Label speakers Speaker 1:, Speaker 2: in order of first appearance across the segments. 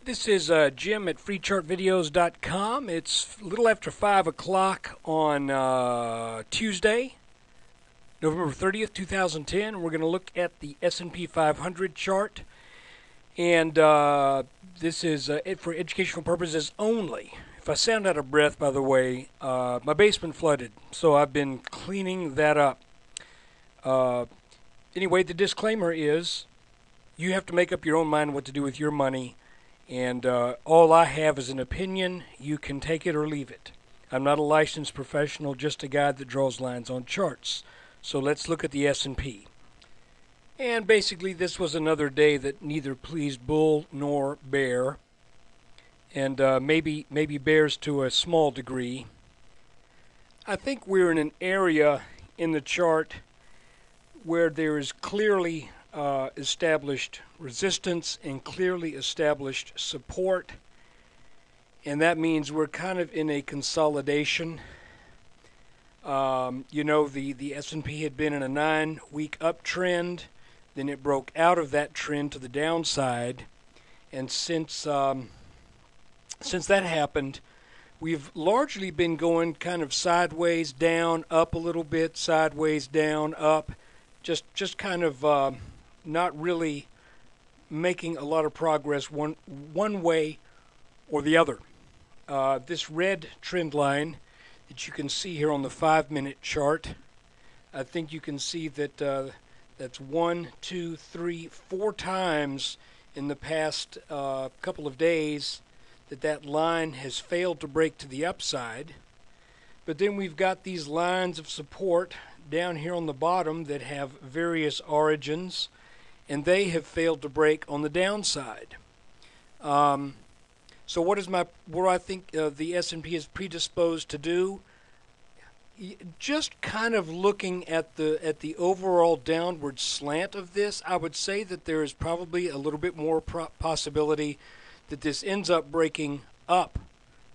Speaker 1: This is Jim at freechartvideos.com. It's a little after 5 o'clock on Tuesday, November 30th, 2010. We're going to look at the S&P 500 chart. And this is it for educational purposes only. If I sound out of breath, by the way, my basement flooded, so I've been cleaning that up. Anyway, the disclaimer is you have to make up your own mind what to do with your money. And all I have is an opinion. You can take it or leave it. I'm not a licensed professional, just a guy that draws lines on charts. So let's look at the S&P. And basically this was another day that neither pleased bull nor bear. And maybe bears to a small degree. I think we're in an area in the chart where there is clearly established resistance and clearly established support, and that means we're kind of in a consolidation. The S&P had been in a 9-week uptrend, then it broke out of that trend to the downside, and since that happened, we've largely been going kind of sideways down, up a little bit, sideways down, up, just kind of not really making a lot of progress one way or the other. This red trend line that you can see here on the 5-minute chart, I think you can see that that's 1, 2, 3, 4 times in the past couple of days that line has failed to break to the upside. But then we've got these lines of support down here on the bottom that have various origins, and they have failed to break on the downside. So what I think the S&P is predisposed to do? Just kind of looking at the overall downward slant of this, I would say that there is probably a little bit more possibility that this ends up breaking up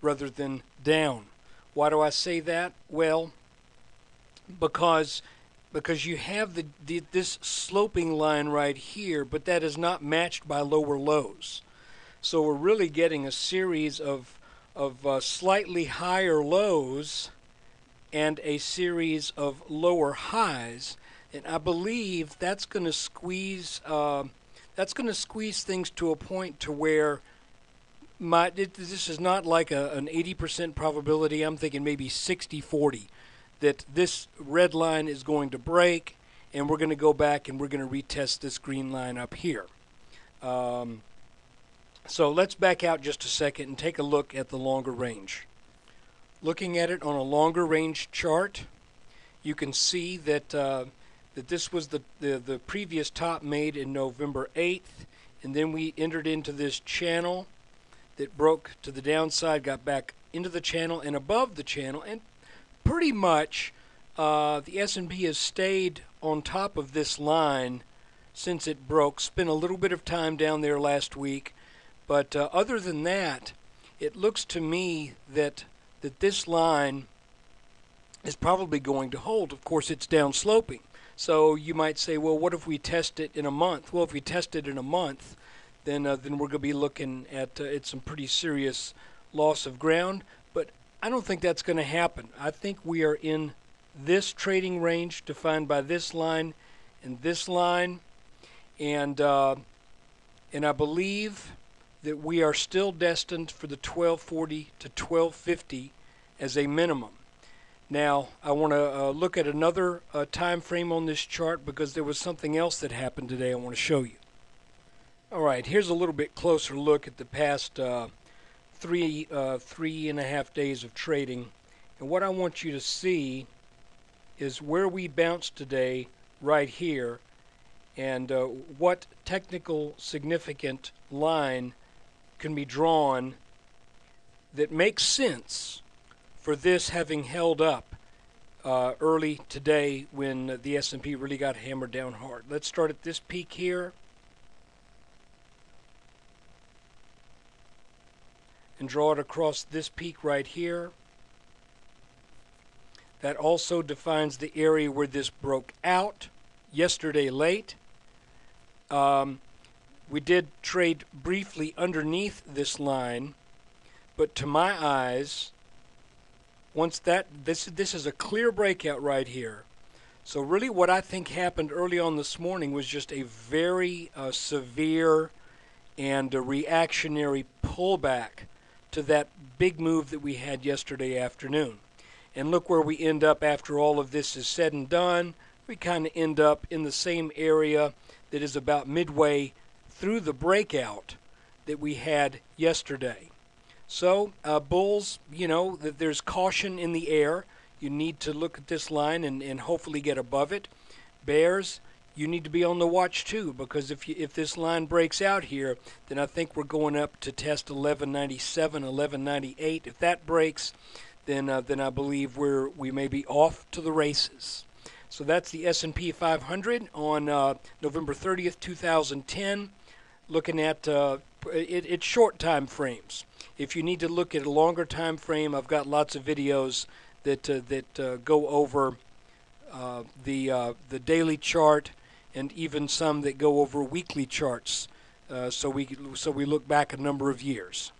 Speaker 1: rather than down. Why do I say that? Well, because you have this sloping line right here, but that is not matched by lower lows. So we're really getting a series of slightly higher lows and a series of lower highs, and I believe that's going to squeeze things to a point to where this is not like an 80% probability. I'm thinking maybe 60-40. That this red line is going to break, and we're going to go back and we're going to retest this green line up here. So let's back out just a second and take a look at the longer range. Looking at it on a longer range chart, you can see that this was the previous top made in November 8th, and then we entered into this channel that broke to the downside, got back into the channel and above the channel, and pretty much the S&P has stayed on top of this line since it broke. Spent a little bit of time down there last week, but other than that, it looks to me that this line is probably going to hold. Of course, it's down sloping. So you might say, well, what if we test it in a month? Well, if we test it in a month, then we're going to be looking at some pretty serious loss of ground. But I don't think that's going to happen. I think we are in this trading range defined by this line and this line, and I believe that we are still destined for the 1240 to 1250 as a minimum. Now, I want to look at another time frame on this chart because there was something else that happened today I want to show you. All right, here's a little bit closer look at the past 3.5 days of trading, and what I want you to see is where we bounced today right here, and what technical significant line can be drawn that makes sense for this having held up early today when the S&P really got hammered down hard. Let's start at this peak here and draw it across this peak right here. That also defines the area where this broke out yesterday late. We did trade briefly underneath this line, but to my eyes, once this is a clear breakout right here. So really what I think happened early on this morning was just a very severe and a reactionary pullback to that big move that we had yesterday afternoon. And look where we end up after all of this is said and done. We kind of end up in the same area that is about midway through the breakout that we had yesterday. So, bulls, you know, that there's caution in the air. You need to look at this line and hopefully get above it. Bears, you need to be on the watch too, because if this line breaks out here, then I think we're going up to test 1197, 1198. If that breaks, then I believe we may be off to the races. So that's the S&P 500 on November 30th, 2010. Looking at it's short time frames. If you need to look at a longer time frame, I've got lots of videos that go over the daily chart, and even some that go over weekly charts. So we look back a number of years.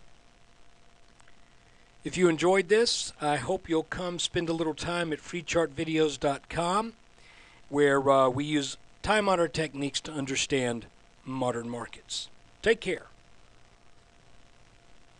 Speaker 1: If you enjoyed this, I hope you'll come spend a little time at freechartvideos.com, where we use time-honored techniques to understand modern markets. Take care.